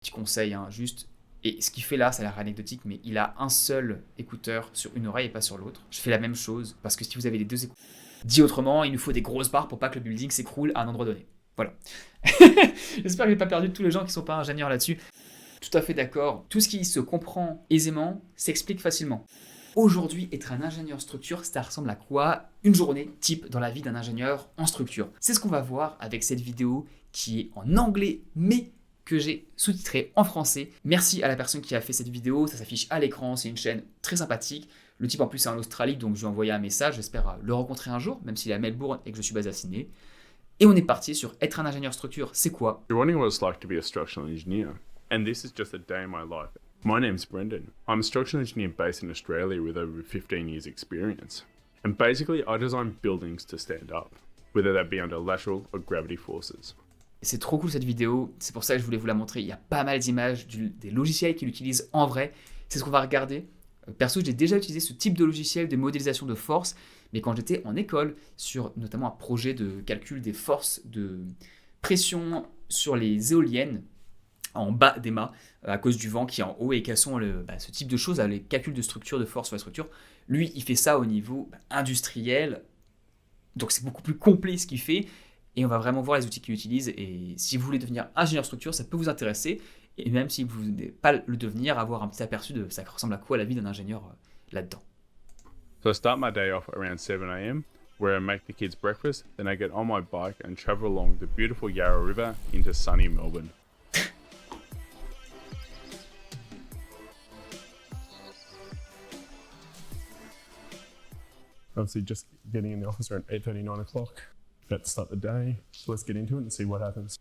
Petit conseil, hein, juste. Et ce qu'il fait là, ça a l'air anecdotique, mais il a un seul écouteur sur une oreille et pas sur l'autre. Je fais la même chose parce que si vous avez les deux écouteurs, dit autrement, il nous faut des grosses barres pour pas que le building s'écroule à un endroit donné. Voilà. J'espère que j'ai pas perdu tous les gens qui sont pas ingénieurs là-dessus. Tout à fait d'accord. Tout ce qui se comprend aisément s'explique facilement. Aujourd'hui, être un ingénieur structure, ça ressemble à quoi? Une journée type dans la vie d'un ingénieur en structure. C'est ce qu'on va voir avec cette vidéo qui est en anglais, mais que j'ai sous-titré en français. Merci à la personne qui a fait cette vidéo, ça s'affiche à l'écran, c'est une chaîne très sympathique. Le type en plus est en Australie, donc je lui ai envoyé un message, j'espère le rencontrer un jour, même s'il est à Melbourne et que je suis basé à Sydney. Et on est parti sur être un ingénieur structure, c'est quoi? You're wondering what it's like to be a structural engineer, and this is just a day in my life. My name's Brendan. I'm a structural engineer based in Australia with over 15 years experience. And basically, I design buildings to stand up, whether that be under lateral or gravity forces. C'est trop cool cette vidéo, c'est pour ça que je voulais vous la montrer. Il y a pas mal d'images des logiciels qu'il utilise en vrai. C'est ce qu'on va regarder. Perso, j'ai déjà utilisé ce type de logiciel de modélisation de force, mais quand j'étais en école, sur notamment un projet de calcul des forces de pression sur les éoliennes en bas des mâts, à cause du vent qui est en haut et cassons ce type de choses, les calculs de structure, de force sur la structure. Lui, il fait ça au niveau industriel, donc c'est beaucoup plus complet ce qu'il fait. Et on va vraiment voir les outils qu'il utilise. Et si vous voulez devenir ingénieur structure, ça peut vous intéresser. Et même si vous n'êtes pas le devenir, avoir un petit aperçu de ça ressemble à quoi la vie d'un ingénieur là-dedans. So I start my day off around 7 a.m, where I make the kids breakfast, then I get on my bike and travel along the beautiful Yarra River into sunny Melbourne. Obviously just getting in the office around 8:30, 9 o'clock. About to start the day. So let's get into it and see what happens.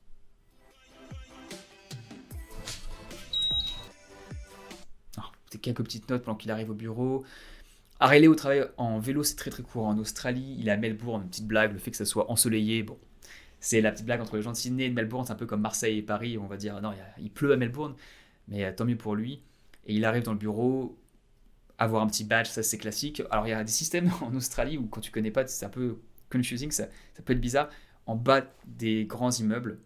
Alors, quelques petites notes pendant qu'il arrive au bureau. Arriver au travail en vélo, c'est très très courant en Australie. Il est à Melbourne, une petite blague, le fait que ça soit ensoleillé. Bon, c'est la petite blague entre les gens de Sydney et de Melbourne, c'est un peu comme Marseille et Paris. On va dire, non, il pleut à Melbourne, mais tant mieux pour lui. Et il arrive dans le bureau, avoir un petit badge, ça c'est classique. Alors il y a des systèmes en Australie où quand tu connais pas, c'est un peu confusing, ça peut être bizarre. En bas des grands immeubles,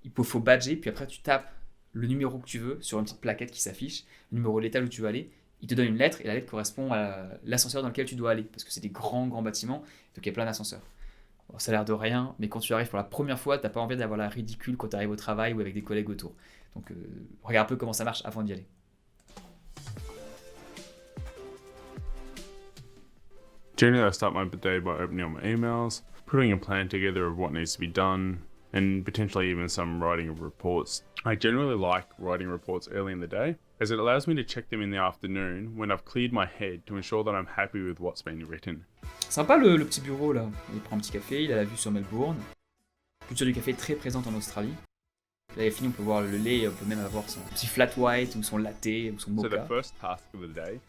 il faut badger, puis après tu tapes le numéro que tu veux sur une petite plaquette qui s'affiche, le numéro de l'étage où tu vas aller. Il te donne une lettre et la lettre correspond à l'ascenseur dans lequel tu dois aller, parce que c'est des grands bâtiments, donc il y a plein d'ascenseurs. Bon, ça a l'air de rien, mais quand tu arrives pour la première fois, t'as pas envie d'avoir la ridicule quand tu arrives au travail ou avec des collègues autour. Donc regarde un peu comment ça marche avant d'y aller. Generally, I start my day by opening up my emails, putting a plan together of what needs to be done, and potentially even some writing of reports. I generally like writing reports early in the day, as it allows me to check them in the afternoon when I've cleared my head to ensure that I'm happy with what's been written. Sympa le petit bureau là. Il prend un petit café, il a la vue sur Melbourne. Culture du café est très présente en Australie. Là, il est fini, on peut voir le lait, on peut même avoir son petit flat white ou son latte ou son So mocha. the first task of the day.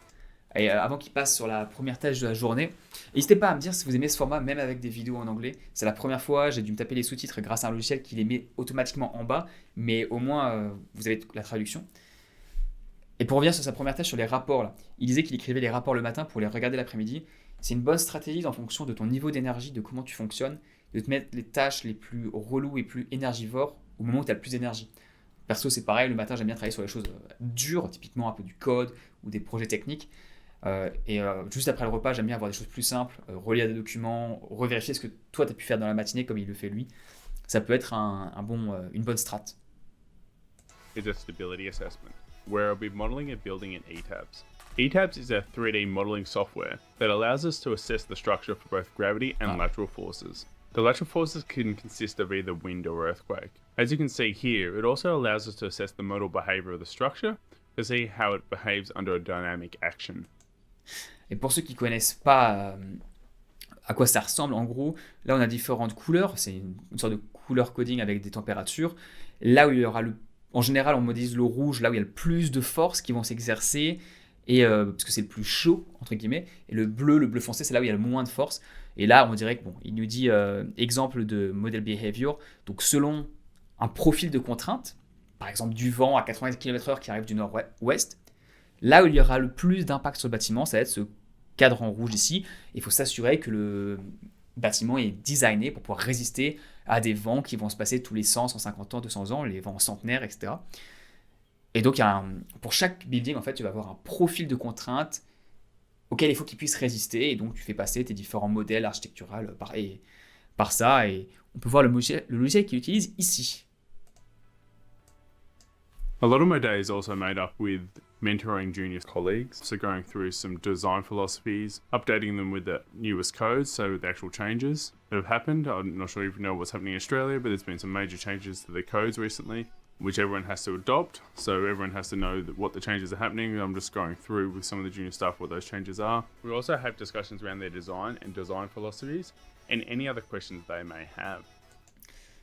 Et avant qu'il passe sur la première tâche de la journée, n'hésitez pas à me dire si vous aimez ce format, même avec des vidéos en anglais. C'est la première fois, j'ai dû me taper les sous-titres grâce à un logiciel qui les met automatiquement en bas, mais au moins vous avez la traduction. Et pour revenir sur sa première tâche, sur les rapports, là, il disait qu'il écrivait les rapports le matin pour les regarder l'après-midi. C'est une bonne stratégie en fonction de ton niveau d'énergie, de comment tu fonctionnes, de te mettre les tâches les plus reloues et plus énergivores au moment où tu as le plus d'énergie. Perso, c'est pareil, le matin, j'aime bien travailler sur les choses dures, typiquement un peu du code ou des projets techniques. Juste après le repas, j'aime bien avoir des choses plus simples, relire des documents, revérifier ce que toi tu as pu faire dans la matinée comme il le fait lui. Ça peut être une bonne strat. Is a stability assessment, where I'll be modeling a building in ETABS. ETABS is a 3D modeling software that allows us to assess the structure for both gravity and lateral forces. The lateral forces can consist of either wind or earthquake. As you can see here, it also allows us to assess the modal behavior of the structure to see how it behaves under a dynamic action. Et pour ceux qui ne connaissent pas à quoi ça ressemble, en gros, là on a différentes couleurs, c'est une sorte de couleur coding avec des températures. Là où il y aura en général on modélise le rouge, là où il y a le plus de forces qui vont s'exercer, parce que c'est le plus chaud, entre guillemets, et le bleu foncé, c'est là où il y a le moins de force. Et là on dirait que il nous dit exemple de model behavior, donc selon un profil de contrainte, par exemple du vent à 80 km/h qui arrive du nord-ouest, là où il y aura le plus d'impact sur le bâtiment, ça va être ce cadran rouge ici. Il faut s'assurer que le bâtiment est designé pour pouvoir résister à des vents qui vont se passer tous les 100, 150 ans, 200 ans, les vents centenaires, etc. Et donc, pour chaque building, en fait, tu vas avoir un profil de contrainte auquel il faut qu'il puisse résister. Et donc, tu fais passer tes différents modèles architecturaux par ça. Et on peut voir le logiciel qu'il utilise ici. A lot of my day is also made up with mentoring junior colleagues, so going through some design philosophies, updating them with the newest codes, so the actual changes that have happened. I'm not sure if you know what's happening in Australia, but there's been some major changes to the codes recently, which everyone has to adopt, so everyone has to know what the changes are happening. I'm just going through with some of the junior staff what those changes are. We also have discussions around their design and design philosophies, and any other questions they may have.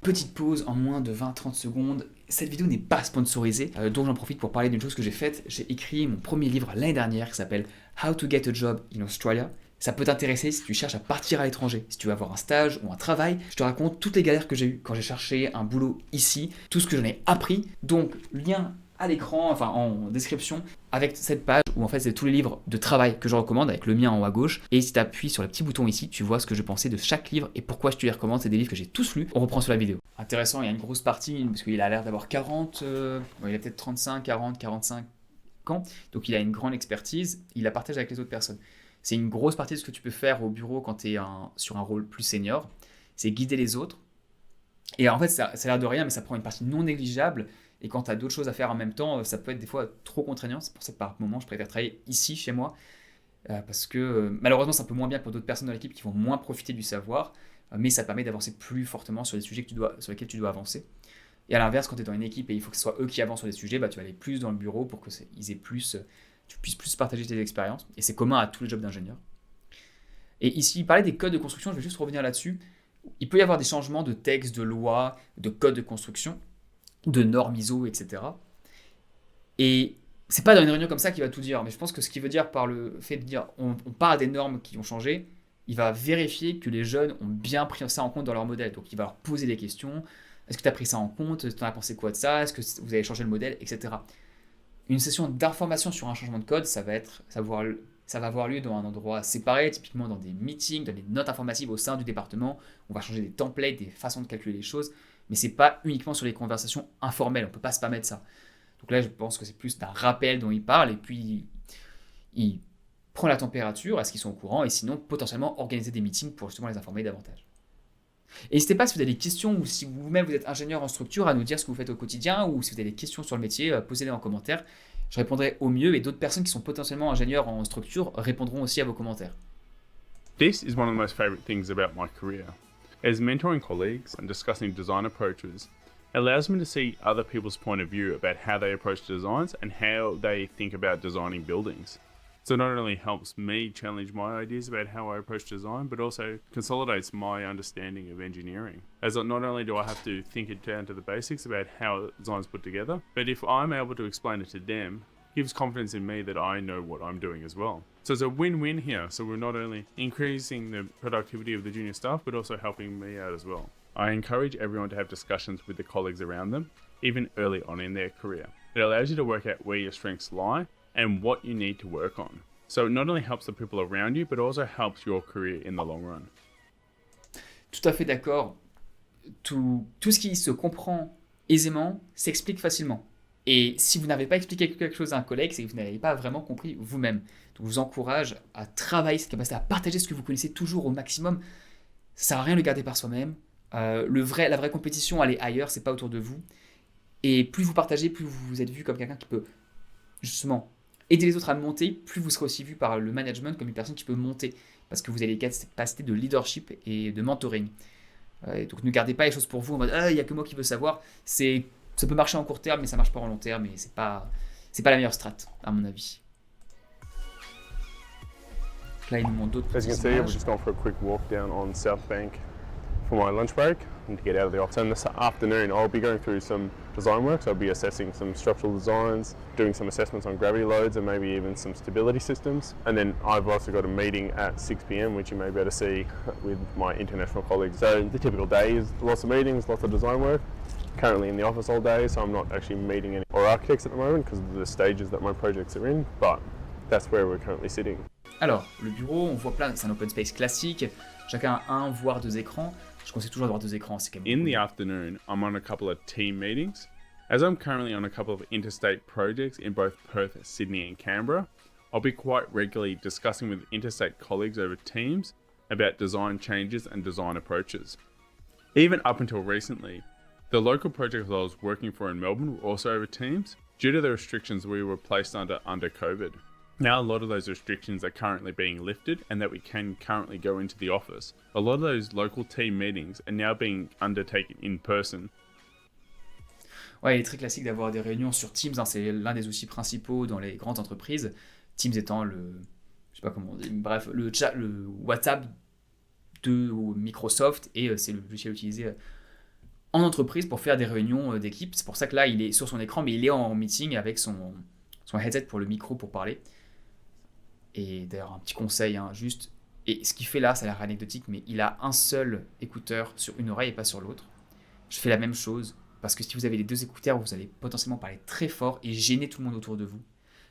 Petite pause en moins de 20-30 secondes. Cette vidéo n'est pas sponsorisée, donc j'en profite pour parler d'une chose que j'ai faite. J'ai écrit mon premier livre l'année dernière qui s'appelle How to Get a Job in Australia. Ça peut t'intéresser si tu cherches à partir à l'étranger, si tu veux avoir un stage ou un travail. Je te raconte toutes les galères que j'ai eues quand j'ai cherché un boulot ici, tout ce que j'en ai appris. Donc, lien à l'écran, enfin en description, avec cette page où en fait c'est tous les livres de travail que je recommande, avec le mien en haut à gauche. Et si tu appuies sur le petit bouton ici, tu vois ce que je pensais de chaque livre et pourquoi je te les recommande. C'est des livres que j'ai tous lus. On reprend sur la vidéo. Intéressant, il y a une grosse partie, parce qu'il a l'air d'avoir 40, il a peut-être 35, 40, 45 ans. Donc il a une grande expertise, il la partage avec les autres personnes. C'est une grosse partie de ce que tu peux faire au bureau quand tu es sur un rôle plus senior. C'est guider les autres. Et en fait, ça a l'air de rien, mais ça prend une partie non négligeable. Et quand tu as d'autres choses à faire en même temps, ça peut être des fois trop contraignant. C'est pour ça que par moment, je préfère travailler ici, chez moi. Parce que malheureusement, c'est un peu moins bien pour d'autres personnes dans l'équipe qui vont moins profiter du savoir. Mais ça te permet d'avancer plus fortement sur les sujets sur lesquels tu dois avancer. Et à l'inverse, quand tu es dans une équipe et il faut que ce soit eux qui avancent sur les sujets, tu vas aller plus dans le bureau pour qu'ils aient plus, tu puisses plus partager tes expériences. Et c'est commun à tous les jobs d'ingénieur. Et ici, il parlait des codes de construction, je vais juste revenir là-dessus. Il peut y avoir des changements de textes, de lois, de codes de construction, de normes ISO, etc. Et c'est pas dans une réunion comme ça qu'il va tout dire, mais je pense que ce qu'il veut dire par le fait de dire on parle des normes qui ont changé, il va vérifier que les jeunes ont bien pris ça en compte dans leur modèle. Donc il va leur poser des questions. Est-ce que tu as pris ça en compte? Tu en as pensé quoi de ça? Est-ce que vous avez changé le modèle? Etc. Une session d'information sur un changement de code, ça va avoir lieu dans un endroit séparé, typiquement dans des meetings, dans des notes informatives au sein du département. On va changer des templates, des façons de calculer les choses, mais c'est pas uniquement sur les conversations informelles. On peut pas se permettre ça. Donc là, je pense que c'est plus d'un rappel dont il parle, et puis il prend la température, est-ce qu'ils sont au courant, et sinon potentiellement organiser des meetings pour justement les informer davantage. Et n'hésitez pas si vous avez des questions ou si vous-même vous êtes ingénieur en structure à nous dire ce que vous faites au quotidien, ou si vous avez des questions sur le métier, posez-les en commentaire. Je répondrai au mieux, et d'autres personnes qui sont potentiellement ingénieurs en structure répondront aussi à vos commentaires. This is one of the most favorite things about my career. As mentoring colleagues and discussing design approaches, it allows me to see other people's point of view about how they approach designs and how they think about designing buildings. So it not only helps me challenge my ideas about how I approach design, but also consolidates my understanding of engineering. As not only do I have to think it down to the basics about how design's put together, but if I'm able to explain it to them, it gives confidence in me that I know what I'm doing as well. So it's a win-win here. So we're not only increasing the productivity of the junior staff, but also helping me out as well. I encourage everyone to have discussions with the colleagues around them, even early on in their career. It allows you to work out where your strengths lie and what you need to work on. So it not only helps the people around you, but also helps your career in the long run. Tout à fait d'accord. Tout ce qui se comprend aisément s'explique facilement. Et si vous n'avez pas expliqué quelque chose à un collègue, c'est que vous n'avez pas vraiment compris vous-même. Donc je vous encourage à travailler cette capacité, à partager ce que vous connaissez toujours au maximum. Ça sert à rien de le garder par soi-même. La vraie compétition, elle est ailleurs, c'est pas autour de vous. Et plus vous partagez, plus vous êtes vu comme quelqu'un qui peut justement aider les autres à monter, plus vous serez aussi vu par le management comme une personne qui peut monter, parce que vous avez les capacités de leadership et de mentoring. Donc ne gardez pas les choses pour vous en mode il n'y a que moi qui veux savoir. Ça peut marcher en court terme, mais ça marche pas en long terme, et c'est pas la meilleure strat, à mon avis. Là, il nous montre d'autres As you can see, we're just going for a quick walk down on South Bank for my lunch break and to get out of the office. And this afternoon, I'll be going through some design work. So I'll be assessing some structural designs, doing some assessments on gravity loads, and maybe even some stability systems. And then I've also got a meeting at 6 p.m, which you may be able to see with my international colleagues. So the typical day is lots of meetings, lots of design work. Currently in the office all day, so I'm not actually meeting any architects at the moment because of the stages that my projects are in, but that's where we're currently sitting. Alors, le bureau, on voit plein, c'est un open space classique, chacun a un voire deux écrans. Je conseille toujours d'avoir deux écrans, c'est quand même In the afternoon, I'm on a couple of team meetings, As I'm currently on a couple of interstate projects in both Perth, Sydney, and Canberra, I'll be quite regularly discussing with interstate colleagues over Teams about design changes and design approaches. Even up until recently, the local projects I was working for in Melbourne were also over Teams due to the restrictions we were placed under COVID. Now a lot of those restrictions are currently being lifted and that we can currently go into the office. A lot of those local team meetings are now being undertaken in person. Ouais, il est très classique d'avoir des réunions sur Teams, hein, c'est l'un des outils principaux dans les grandes entreprises. Teams étant je sais pas comment on dit, bref, le chat, le WhatsApp de Microsoft, et c'est le logiciel utilisé en entreprise pour faire des réunions d'équipe. C'est pour ça que là, il est sur son écran, mais il est en meeting avec son headset pour le micro pour parler. Et d'ailleurs, un petit conseil, hein, juste, et ce qu'il fait là, ça a l'air anecdotique, mais il a un seul écouteur sur une oreille et pas sur l'autre. Je fais la même chose, parce que si vous avez les deux écouteurs, vous allez potentiellement parler très fort et gêner tout le monde autour de vous.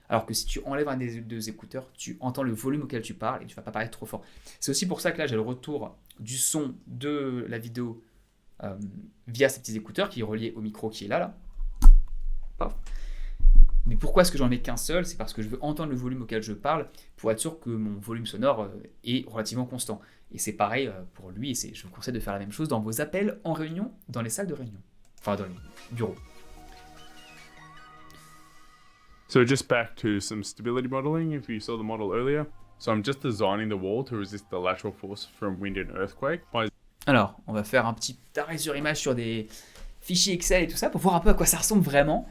Alors que si tu enlèves un des deux écouteurs, tu entends le volume auquel tu parles et tu ne vas pas parler trop fort. C'est aussi pour ça que là, j'ai le retour du son de la vidéo via ces petits écouteurs qui est relié au micro qui est là. Paf. Mais pourquoi est-ce que j'en mets qu'un seul? C'est parce que je veux entendre le volume auquel je parle pour être sûr que mon volume sonore est relativement constant. Et c'est pareil pour lui, et je vous conseille de faire la même chose dans vos appels en réunion, dans les salles de réunion. Enfin, dans les bureaux. So just back to some stability modeling, if you saw the model earlier. So I'm just designing the wall to resist the lateral force from wind and earthquake. Alors, on va faire un petit arrêt sur image sur des fichiers Excel et tout ça pour voir un peu à quoi ça ressemble vraiment.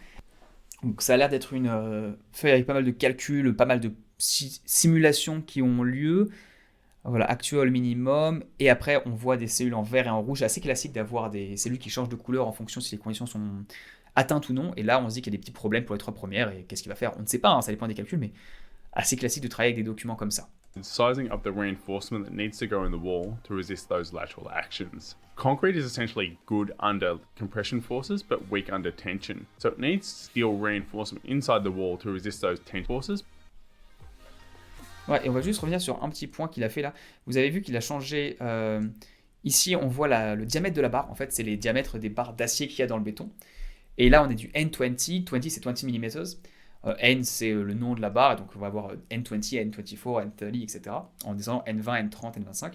Donc ça a l'air d'être une feuille avec pas mal de calculs, pas mal de simulations qui ont lieu. Voilà, actual minimum. Et après, on voit des cellules en vert et en rouge. C'est assez classique d'avoir des cellules qui changent de couleur en fonction si les conditions sont atteintes ou non. Et là, on se dit qu'il y a des petits problèmes pour les 3 premières. Et qu'est-ce qu'il va faire? On ne sait pas, hein, ça dépend des calculs, mais assez classique de travailler avec des documents comme ça. Sizing up the reinforcement that needs to go in the wall to resist those lateral actions. Concrete is essentially good under compression forces, but weak under tension. So it needs steel reinforcement inside the wall to resist those tension forces. Ouais, et on va juste revenir sur un petit point qu'il a fait là. Vous avez vu qu'il a changé. Ici, on voit le diamètre de la barre. En fait, c'est les diamètres des barres d'acier qu'il y a dans le béton. Et là, on est du N20. 20, c'est 20 mm. N, c'est le nom de la barre. Donc, on va avoir N20, N24, N30, etc. En disant N20, N30, N25.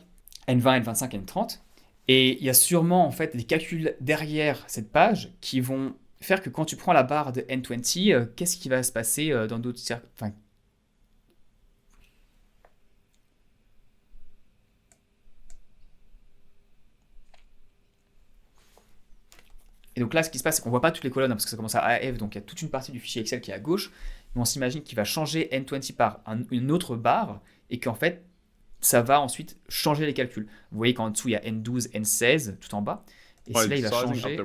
N20, N25, N30. Et il y a sûrement en fait des calculs derrière cette page qui vont faire que quand tu prends la barre de N20, qu'est-ce qui va se passer dans d'autres circuits. Et donc là, ce qui se passe, c'est qu'on ne voit pas toutes les colonnes, hein, parce que ça commence à AF, donc il y a toute une partie du fichier Excel qui est à gauche, mais on s'imagine qu'il va changer N20 par une autre barre, et qu'en fait, ça va ensuite changer les calculs. Vous voyez qu'en dessous, il y a N12, N16, tout en bas, et là, il va changer...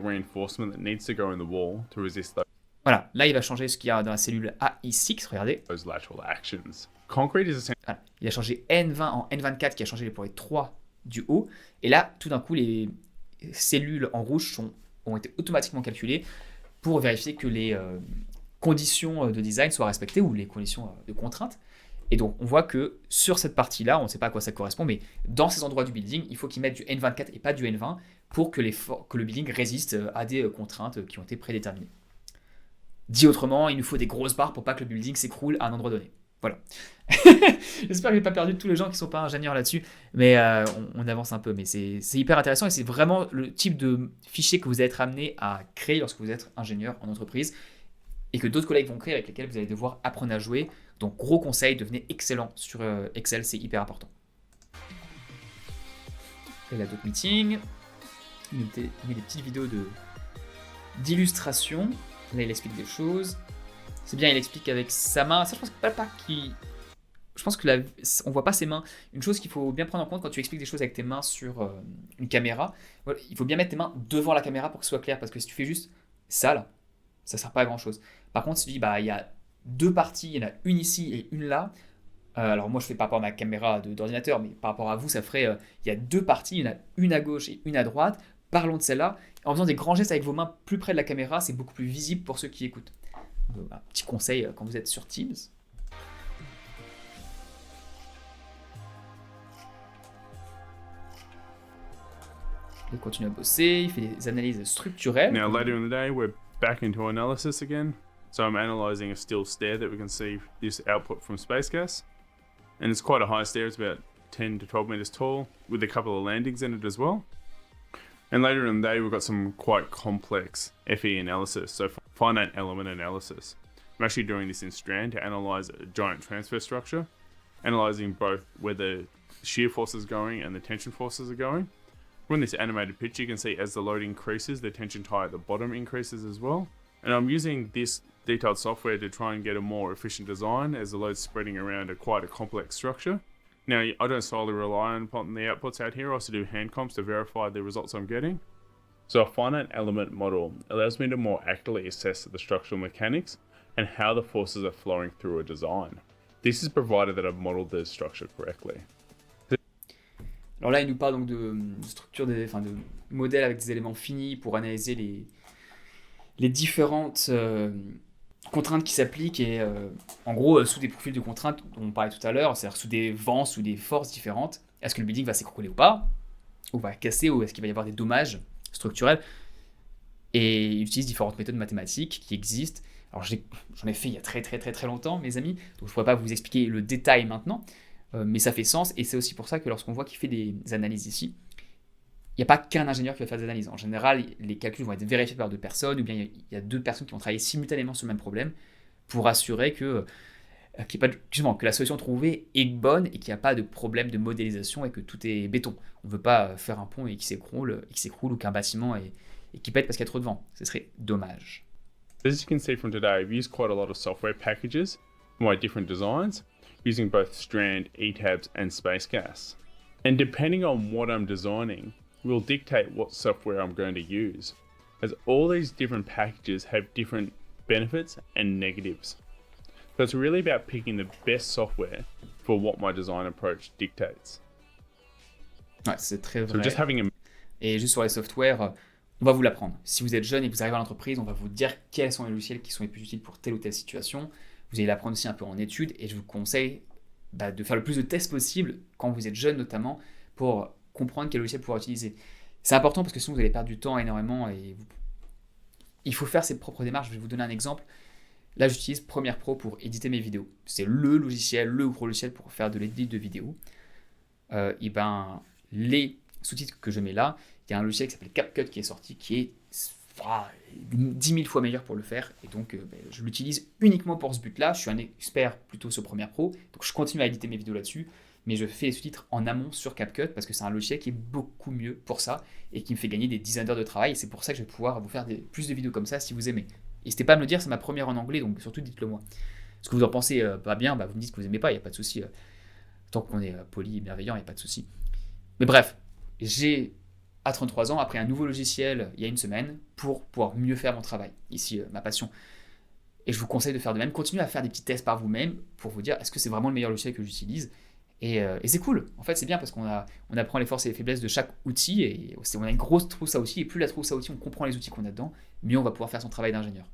Voilà, là, il va changer ce qu'il y a dans la cellule AI6, regardez. Voilà. Il a changé N20 en N24, qui a changé pour les 3 du haut, et là, tout d'un coup, les cellules en rouge ont été automatiquement calculées pour vérifier que les conditions de design soient respectées ou les conditions de contrainte. Et donc, on voit que sur cette partie-là, on ne sait pas à quoi ça correspond, mais dans ces endroits du building, il faut qu'ils mettent du N24 et pas du N20 pour que le building résiste à des contraintes qui ont été prédéterminées. Dit autrement, il nous faut des grosses barres pour pas que le building s'écroule à un endroit donné. Voilà. J'espère que j'ai pas perdu tous les gens qui sont pas ingénieurs là-dessus, mais on avance un peu. Mais c'est hyper intéressant et c'est vraiment le type de fichier que vous allez être amené à créer lorsque vous êtes ingénieur en entreprise et que d'autres collègues vont créer avec lesquels vous allez devoir apprendre à jouer. Donc gros conseil, devenez excellent sur Excel, c'est hyper important. Et là, d'autres meetings. Il met des petites vidéos d'illustration. Là, il explique des choses. C'est bien, il explique avec sa main. Ça, je pense que pas qui. Je pense que on voit pas ses mains. Une chose qu'il faut bien prendre en compte quand tu expliques des choses avec tes mains sur une caméra, voilà, il faut bien mettre tes mains devant la caméra pour que ce soit clair. Parce que si tu fais juste ça là, ça sert pas à grand chose. Par contre, si tu dis il y a 2 parties, il y en a une ici et une là. Alors moi je fais par rapport à ma caméra d'ordinateur, mais par rapport à vous, ça ferait il y a 2 parties, il y en a une à gauche et une à droite. Parlons de celle-là. En faisant des grands gestes avec vos mains plus près de la caméra, c'est beaucoup plus visible pour ceux qui écoutent. Un petit conseil quand vous êtes sur Teams. Il continue à bosser, il fait des analyses structurelles. Now later in the day, we're back into analysis again. So I'm analysing a still stair that we can see this output from Space Gas. And it's quite a high stair, it's about 10 to 12 meters tall, with a couple of landings in it as well. And later in the day, we've got some quite complex FE analysis, so finite element analysis. I'm actually doing this in Strand to analyse a giant transfer structure, analysing both where the shear force is going and the tension forces are going. From this animated picture, you can see as the load increases, the tension tie at the bottom increases as well. And I'm using this detailed software to try and get a more efficient design as the load's spreading around quite a complex structure. Now, I don't solely rely upon the outputs out here. I also do hand comps to verify the results I'm getting. So a finite element model allows me to more accurately assess the structural mechanics and how the forces are flowing through a design. This is provided that I've modeled the structure correctly. Alors là, il nous parle donc de structure, de modèles avec des éléments finis pour analyser les différentes contraintes qui s'appliquent et en gros sous des profils de contraintes dont on parlait tout à l'heure, c'est-à-dire sous des vents, sous des forces différentes. Est-ce que le building va s'écrouler ou pas, ou va casser, ou est-ce qu'il va y avoir des dommages structurels? Et il utilise différentes méthodes mathématiques qui existent. Alors j'en ai fait il y a très très très très longtemps, mes amis, donc je ne pourrais pas vous expliquer le détail maintenant, mais ça fait sens, et c'est aussi pour ça que lorsqu'on voit qu'il fait des analyses ici, il n'y a pas qu'un ingénieur qui va faire des analyses. En général, les calculs vont être vérifiés par deux personnes, ou bien il y a deux personnes qui vont travailler simultanément sur le même problème pour assurer que la solution trouvée est bonne et qu'il n'y a pas de problème de modélisation et que tout est béton. On ne veut pas faire un pont et qui s'écroule ou qu'un bâtiment et qui pète parce qu'il y a trop de vent. Ce serait dommage. As you can see from today, I've used quite a lot of software packages for my different designs, using both Strand, ETABS and Space Gas. And depending on what I'm designing, will dictate what software I'm going to use, as all these different packages have different benefits and negatives. So it's really about picking the best software for what my design approach dictates. Ouais, c'est très vrai. So just having a... Et juste sur les softwares, on va vous l'apprendre. Si vous êtes jeune et que vous arrivez à l'entreprise, on va vous dire quels sont les logiciels qui sont les plus utiles pour telle ou telle situation. Vous allez l'apprendre aussi un peu en études et je vous conseille de faire le plus de tests possible quand vous êtes jeune notamment pour comprendre quel logiciel pouvoir utiliser. C'est important parce que sinon vous allez perdre du temps énormément et il faut faire ses propres démarches. Je vais vous donner un exemple. Là, j'utilise Premiere Pro pour éditer mes vidéos. C'est le gros logiciel pour faire de l'édit de vidéos. Et les sous-titres que je mets là, il y a un logiciel qui s'appelle CapCut qui est sorti, qui est 10 000 fois meilleur pour le faire. Et donc, je l'utilise uniquement pour ce but-là. Je suis un expert plutôt sur Premiere Pro, donc je continue à éditer mes vidéos là-dessus. Mais je fais les sous-titres en amont sur CapCut parce que c'est un logiciel qui est beaucoup mieux pour ça et qui me fait gagner des dizaines d'heures de travail. Et c'est pour ça que je vais pouvoir vous faire plus de vidéos comme ça si vous aimez. N'hésitez pas à me le dire, c'est ma première en anglais, donc surtout dites-le moi. Ce que vous en pensez pas bien, vous me dites que vous n'aimez pas, il n'y a pas de souci. Tant qu'on est poli et bienveillant, il n'y a pas de souci. Mais bref, j'ai à 33 ans appris un nouveau logiciel il y a une semaine pour pouvoir mieux faire mon travail. Ici, ma passion. Et je vous conseille de faire de même. Continuez à faire des petits tests par vous-même pour vous dire est-ce que c'est vraiment le meilleur logiciel que j'utilise. Et c'est cool. En fait, c'est bien parce qu'on apprend les forces et les faiblesses de chaque outil. Et on a une grosse trousse à outils. Et plus la trousse à outils, on comprend les outils qu'on a dedans, mieux on va pouvoir faire son travail d'ingénieur.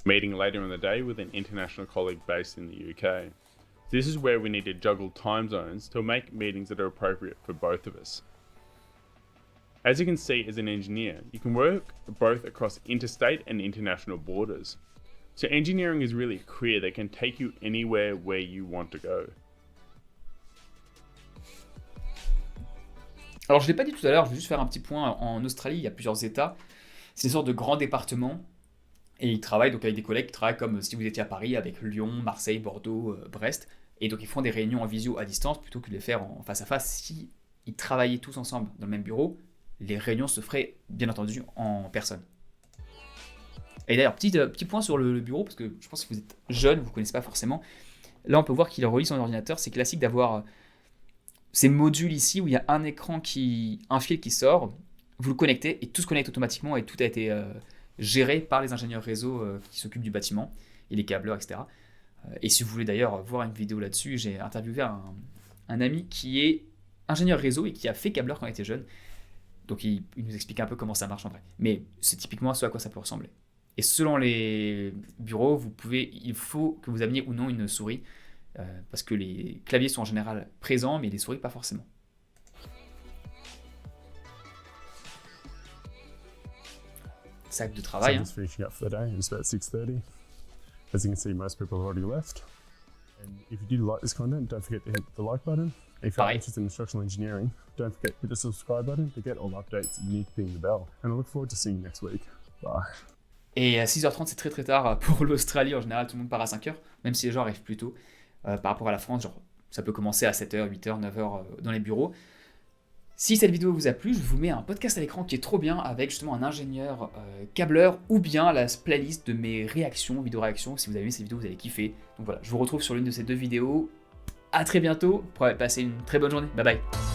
Meeting later in the day with an international colleague based in the UK. This is where we need to juggle time zones to make meetings that are appropriate for both of us. As you can see, as an engineer, you can work both across interstate and international borders. So engineering is really a career that can take you anywhere where you want to go. Alors, je ne l'ai pas dit tout à l'heure, je vais juste faire un petit point. En Australie, il y a plusieurs États. C'est une sorte de grands départements. Et ils travaillent donc avec des collègues qui travaillent comme si vous étiez à Paris, avec Lyon, Marseille, Bordeaux, Brest. Et donc, ils font des réunions en visio à distance plutôt que de les faire en face à face. Si ils travaillaient tous ensemble dans le même bureau, les réunions se feraient bien entendu en personne. Et d'ailleurs, petit point sur le bureau, parce que je pense que vous êtes jeune, vous ne connaissez pas forcément. Là, on peut voir qu'il relie son ordinateur. C'est classique d'avoir ces modules ici où il y a un fil qui sort, vous le connectez et tout se connecte automatiquement et tout a été géré par les ingénieurs réseau qui s'occupent du bâtiment et les câbleurs, etc. Et si vous voulez d'ailleurs voir une vidéo là-dessus, j'ai interviewé un ami qui est ingénieur réseau et qui a fait câbleur quand il était jeune. Donc il nous explique un peu comment ça marche en vrai. Mais c'est typiquement ce à quoi ça peut ressembler. Et selon les bureaux, il faut que vous ameniez ou non une souris. Parce que les claviers sont en général présents, mais les souris pas forcément. sac de So travail. I'm just finishing up for the day. It's about 6:30. As you can see, most people have already left. And if you do like this content, don't forget to hit the like button. If you're Pareil. interested in instructional engineering, don't forget to hit the subscribe button to get all updates. You need to ding the bell. And I look forward to seeing you next week. Bye. Et à 6h30, c'est très très tard pour l'Australie. En général, tout le monde part à 5h, même si les gens arrivent plus tôt. Par rapport à la France, genre, ça peut commencer à 7h, 8h, 9h dans les bureaux. Si cette vidéo vous a plu, je vous mets un podcast à l'écran qui est trop bien avec justement un ingénieur câbleur ou bien la playlist de mes réactions, vidéo-réactions. Si vous avez aimé cette vidéo, vous allez kiffer. Donc voilà, je vous retrouve sur l'une de ces deux vidéos. À très bientôt, pour passer une très bonne journée. Bye bye.